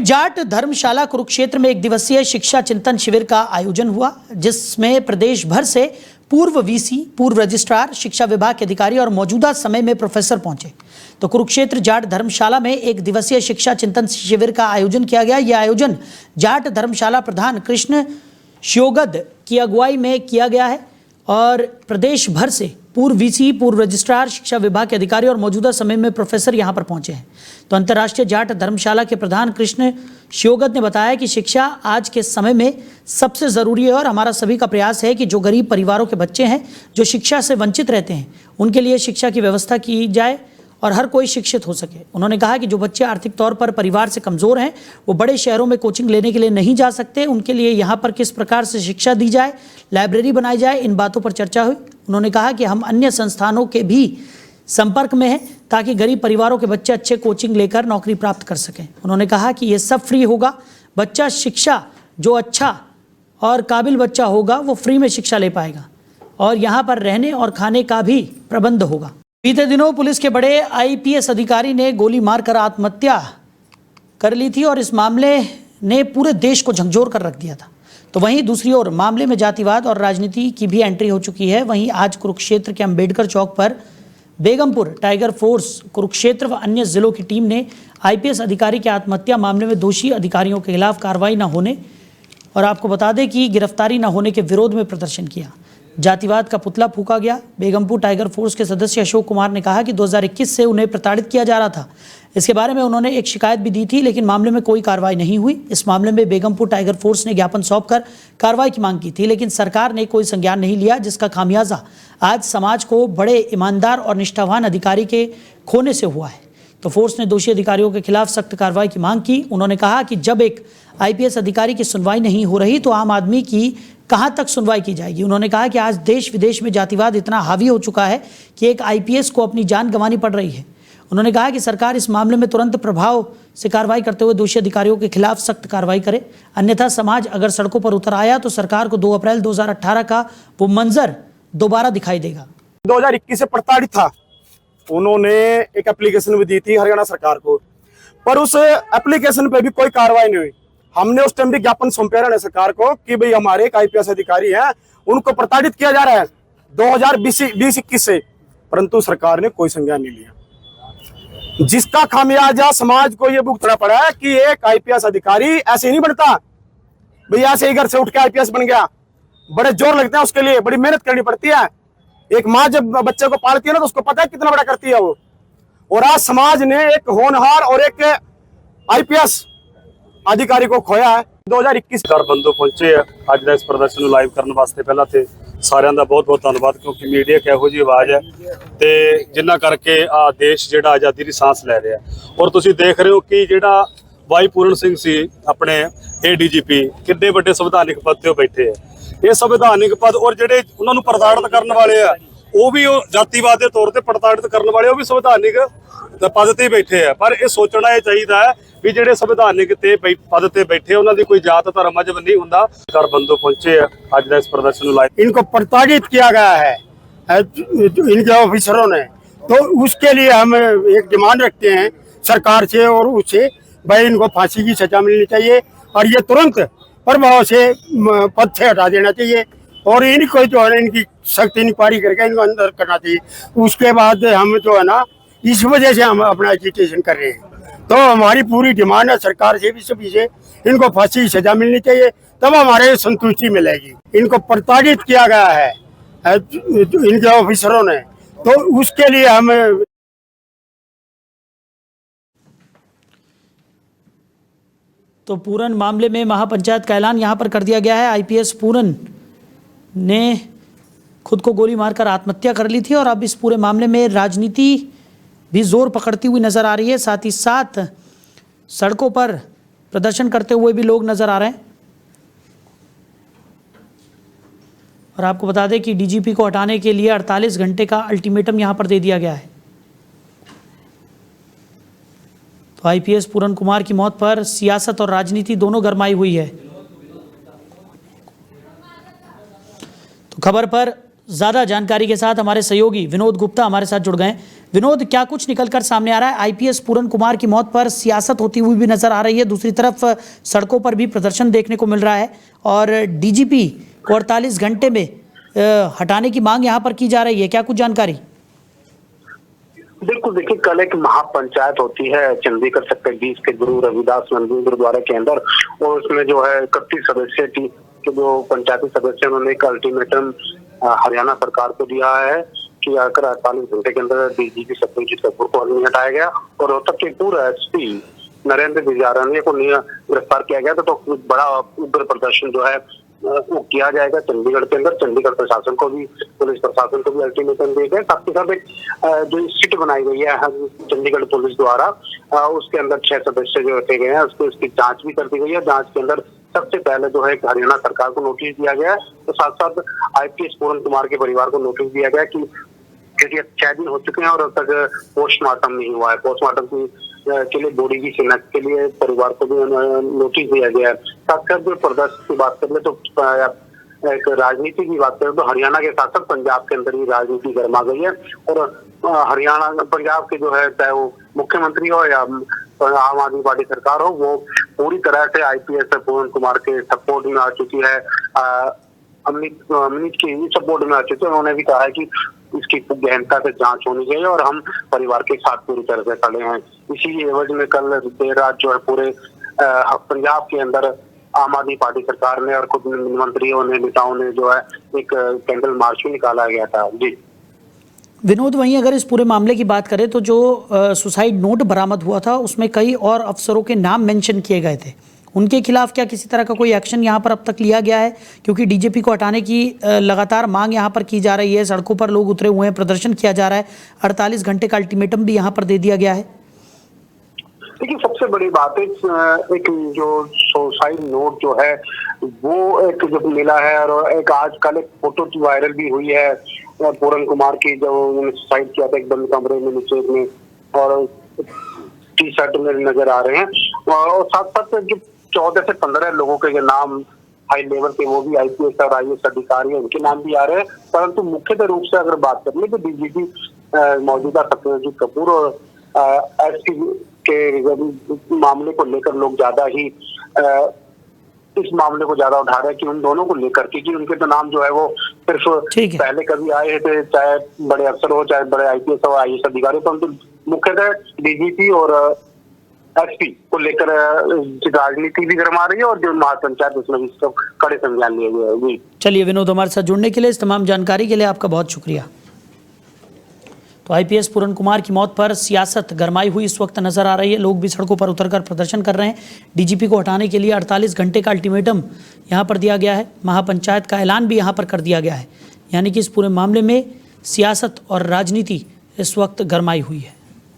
जाट धर्मशाला कुरुक्षेत्र में एक दिवसीय शिक्षा चिंतन शिविर का आयोजन हुआ, जिसमें प्रदेश भर से पूर्व वीसी, पूर्व रजिस्ट्रार, शिक्षा विभाग के अधिकारी और मौजूदा समय में प्रोफेसर पहुंचे। तो कुरुक्षेत्र जाट धर्मशाला में एक दिवसीय शिक्षा चिंतन शिविर का आयोजन किया गया। यह आयोजन जाट धर्मशाला प्रधान कृष्ण श्योगद की अगुवाई में किया गया है और प्रदेश भर से पूर्व वीसी, पूर्व रजिस्ट्रार, शिक्षा विभाग के अधिकारी और मौजूदा समय में प्रोफेसर यहां पर पहुंचे हैं। तो अंतर्राष्ट्रीय जाट धर्मशाला के प्रधान कृष्ण श्योगद ने बताया कि शिक्षा आज के समय में सबसे ज़रूरी है और हमारा सभी का प्रयास है कि जो गरीब परिवारों के बच्चे हैं, जो शिक्षा से वंचित रहते हैं, उनके लिए शिक्षा की व्यवस्था की जाए और हर कोई शिक्षित हो सके। उन्होंने कहा कि जो बच्चे आर्थिक तौर पर परिवार से कमज़ोर हैं, वो बड़े शहरों में कोचिंग लेने के लिए नहीं जा सकते, उनके लिए यहाँ पर किस प्रकार से शिक्षा दी जाए, लाइब्रेरी बनाई जाए, इन बातों पर चर्चा हुई। उन्होंने कहा कि हम अन्य संस्थानों के भी संपर्क में हैं ताकि गरीब परिवारों के बच्चे अच्छे कोचिंग लेकर नौकरी प्राप्त कर सकें। उन्होंने कहा कि ये सब फ्री होगा, बच्चा शिक्षा जो अच्छा और काबिल बच्चा होगा वो फ्री में शिक्षा ले पाएगा और यहाँ पर रहने और खाने का भी प्रबंध होगा। बीते दिनों पुलिस के बड़े आईपीएस अधिकारी ने गोली मारकर आत्महत्या कर ली थी और इस मामले ने पूरे देश को झकझोर कर रख दिया था। तो वहीं दूसरी ओर मामले में जातिवाद और राजनीति की भी एंट्री हो चुकी है। वहीं आज कुरुक्षेत्र के अंबेडकर चौक पर बेगमपुर टाइगर फोर्स कुरुक्षेत्र व अन्य जिलों की टीम ने आईपीएस अधिकारी की आत्महत्या मामले में दोषी अधिकारियों के खिलाफ कार्रवाई न होने और आपको बता दें कि गिरफ्तारी न होने के विरोध में प्रदर्शन किया। जातिवाद का पुतला फूंका गया। बेगमपुर टाइगर फोर्स के सदस्य अशोक कुमार ने कहा कि 2021 से उन्हें प्रताड़ित किया जा रहा था। इसके बारे में उन्होंने एक शिकायत भी दी थी, लेकिन मामले में कोई कार्रवाई नहीं हुई। इस मामले में बेगमपुर टाइगर फोर्स ने ज्ञापन सौंपकर कार्रवाई की मांग की थी, लेकिन सरकार ने कोई संज्ञान नहीं लिया, जिसका खामियाजा आज समाज को बड़े ईमानदार और निष्ठावान अधिकारी के खोने से हुआ है। तो फोर्स ने दोषी अधिकारियों के खिलाफ सख्त कार्रवाई की मांग की। उन्होंने कहा कि जब एक आईपीएस अधिकारी की सुनवाई नहीं हो रही तो आम आदमी की कहाँ तक सुनवाई की जाएगी। उन्होंने कहा कि आज देश विदेश में जातिवाद इतना हावी हो चुका है कि एक आईपीएस को अपनी जान गंवानी पड़ रही है। उन्होंने कहा कि सरकार इस मामले में तुरंत प्रभाव से कार्रवाई करते हुए दोषी अधिकारियों के खिलाफ सख्त कार्रवाई करे, अन्यथा समाज अगर सड़कों पर उतर आया तो सरकार को 2 अप्रैल 2018 का वो मंजर दोबारा दिखाई देगा। 2021 से प्रताड़ित था, उन्होंने एक एप्लीकेशन भी दी थी हरियाणा सरकार को, पर उस एप्लीकेशन पे भी कोई कार्रवाई नहीं हुई। हमने उस टाइम भी ज्ञापन सौंपे हरियाणा सरकार को कि भाई हमारे एक आईपीएस अधिकारी हैं, उनको प्रताड़ित किया जा रहा है 2020-21 से, परंतु सरकार ने कोई संज्ञान नहीं लिया, जिसका खामियाजा समाज को यह भुगतना पड़ा है कि एक आईपीएस अधिकारी ऐसे नहीं बनता भैया, ऐसे ही घर से उठ के आईपीएस बन गया। बड़े जोर लगते हैं उसके लिए, बड़ी मेहनत करनी पड़ती है। एक माँ जब बच्चे को पालती है ना तो उसको पता है कितना बड़ा करती है वो। और आज समाज ने एक होनहार और एक आईपीएस अधिकारी को खोया है। 2021 बंधु पहुंचे अज इस प्रदर्शन लाइव करने वास्ते पहला तो सारिਆਂ ਦਾ बहुत बहुत धन्यवाद, क्योंकि मीडिया एक ਇਹੋ ਜਿਹੀ आवाज़ है तो जिन्ना करके आ देश जो आज़ादी की सांस लै रहा है। और तुसीं देख रहे हो कि जोड़ा वाई पूरन सिंह सी अपने ADGP कितने बड़े संविधानिक पद पर बैठे है। ये संविधानिक पद और जोड़े उन्होंने प्रताड़ित करने वाले है वो भी जातिवाद के तौर पर प्रताड़ित करने वाले वो भी संविधानिक पद पर बैठे है। पर यह सोचना यह चाहिए भी जो संविधानिक पद पर बैठे उन्होंने कोई जात धर्म मजहब नहीं होंदा। कर बंधु पहुंचे अज इस प्रदर्शन लाइव, इनको प्रताड़ित किया गया है इनके ऑफिसरों ने, तो उसके लिए हम एक डिमांड रखते हैं सरकार से और उससे, भाई इनको फांसी की सजा मिलनी चाहिए और ये तुरंत प्रभाव से पद से हटा देना चाहिए और इनको जो है इनकी सख्त इंक्वायरी करके इनको अंदर करना चाहिए। उसके बाद हम जो है ना, इस वजह से हम अपना एजुकेशन कर रहे हैं। तो हमारी पूरी डिमांड है सरकार से भी, सभी से, इनको फांसी की सजा मिलनी चाहिए, तब हमारे संतुष्टि मिलेगी। इनको प्रताड़ित किया गया है इनके ऑफिसरों ने, तो उसके लिए हम तो पूरन मामले में महापंचायत का ऐलान यहाँ पर कर दिया गया है। आईपीएस पूरन ने खुद को गोली मारकर आत्महत्या कर ली थी और अब इस पूरे मामले में राजनीति भी जोर पकड़ती हुई नजर आ रही है। साथ ही साथ सड़कों पर प्रदर्शन करते हुए भी लोग नजर आ रहे हैं। और आपको बता दें कि डीजीपी को हटाने के लिए 48 घंटे का अल्टीमेटम यहां पर दे दिया गया है। तो आईपीएस पूरन कुमार की मौत पर सियासत और राजनीति दोनों गरमाई हुई है। तो खबर पर ज़्यादा जानकारी के साथ हमारे सहयोगी विनोद गुप्ता हमारे साथ जुड़ गए। विनोद, क्या कुछ निकलकर सामने आ रहा है? आईपीएस पूरन कुमार की मौत पर सियासत होती हुई भी नजर आ रही है, दूसरी तरफ सड़कों पर भी प्रदर्शन देखने को मिल रहा है और डीजीपी को 48 घंटे में हटाने की मांग यहां पर की जा रही है, क्या कुछ जानकारी? बिल्कुल, देखिए कल एक महापंचायत होती है चंडीगढ़ सेक्टर 20 के गुरु रविदास मंदिर गुरुद्वारा के अंदर, और उसमें जो है 31 सदस्य के जो पंचायती सदस्य उन्होंने एक अल्टीमेटम हरियाणा सरकार को दिया है कि आकर 48 घंटे के अंदर डीजीपी सत्यजीत कपूर को नहीं हटाया गया और रोहतक के पूर्व एसपी नरेंद्र बिजारानिया को गिरफ्तार किया गया। तो बड़ा उग्र प्रदर्शन जो है वो किया जाएगा चंडीगढ़ के अंदर। चंडीगढ़ प्रशासन को भी, पुलिस प्रशासन को भी अल्टीमेटम दिए गए। साथ ही साथ एक जो सिट बनाई गई है चंडीगढ़ पुलिस द्वारा, उसके अंदर 6 सदस्य जो रखे गए हैं, उसकी जांच भी कर दी गई है। जांच के अंदर सबसे पहले जो है हरियाणा सरकार को नोटिस दिया गया है, तो साथ साथ आईपीएस पूरन कुमार के परिवार को नोटिस दिया गया कि 6 दिन हो चुके हैं और अब तक पोस्टमार्टम नहीं हुआ है। पोस्टमार्टम के लिए बॉडी की शिनाख्त के लिए परिवार को भी नोटिस दिया गया है। साथ साथ जो प्रदर्शन की बात करें तो एक राजनीति की बात करें तो हरियाणा के साथ साथ पंजाब के अंदर ही राजनीति गर्मा गई है और हरियाणा पंजाब के जो है, चाहे वो मुख्यमंत्री हो या आम आदमी पार्टी सरकार हो, वो पूरी तरह से आईपीएस पूरन कुमार के सपोर्ट में आ चुकी है। अमित की सपोर्ट में आ चुकी है। उन्होंने भी कहा है कि इसकी गहनता से जांच होनी चाहिए और हम परिवार के साथ पूरी तरह से खड़े हैं। इसी एवज में कल देर रात जो है पूरे पंजाब के अंदर आम आदमी पार्टी सरकार ने और खुद मंत्रियों ने, नेताओं ने जो है एक कैंडल मार्च भी निकाला गया था। जी विनोद, वहीं अगर इस पूरे मामले की बात करें तो जो सुसाइड नोट बरामद हुआ था उसमें कई और अफसरों के नाम मेंशन किए गए थे, उनके खिलाफ क्या किसी तरह का कोई एक्शन यहाँ पर अब तक लिया गया है? क्योंकि डीजीपी को हटाने की लगातार मांग यहाँ पर की जा रही है, सड़कों पर लोग उतरे हुए हैं, प्रदर्शन किया जा रहा है, 48 घंटे का अल्टीमेटम भी यहाँ पर दे दिया गया है। देखिए, सबसे बड़ी बात है एक जो सुसाइड नोट जो है वो एक जो मिला है और एक आजकल एक फोटो वायरल भी हुई है पूरन कुमार की, जो उन्होंने सुसाइड किया था एक बंद कमरे में नीचे में और टी शर्ट में नजर आ रहे हैं। और साथ साथ जो 14 से 15 लोगों के जो नाम हाई लेवल के, वो भी आईपीएस और आईएएस अधिकारी हैं, उनके नाम भी आ रहे हैं। परंतु मुख्यतः रूप से अगर बात कर ले तो डीजीपी मौजूदा सत्यजीत कपूर और एसपी के मामले को लेकर लोग ज्यादा ही इस मामले को ज्यादा उठा रहे हैं कि उन दोनों को लेकर, क्योंकि उनके तो नाम जो है वो सिर्फ पहले कभी आए थे, चाहे बड़े अफसर हो, चाहे बड़े आईपीएस और आईएएस अधिकारी, परंतु मुख्यतः डीजीपी और एसपी को लेकर राजनीति भी गरमा रही है और जो महापंचायत उसमें भी सब कड़े संज्ञान लिए गए हैं। चलिए विनोद, हमारे साथ जुड़ने के लिए, इस तमाम जानकारी के लिए आपका बहुत शुक्रिया। तो आईपीएस पूरन कुमार की मौत पर सियासत गरमाई हुई इस वक्त नजर आ रही है, लोग भी सड़कों पर उतरकर प्रदर्शन कर रहे हैं। डीजीपी को हटाने के लिए 48 घंटे का अल्टीमेटम यहां पर दिया गया है, महापंचायत का ऐलान भी यहां पर कर दिया गया है, यानी कि इस पूरे मामले में सियासत और राजनीति इस वक्त गरमाई हुई है।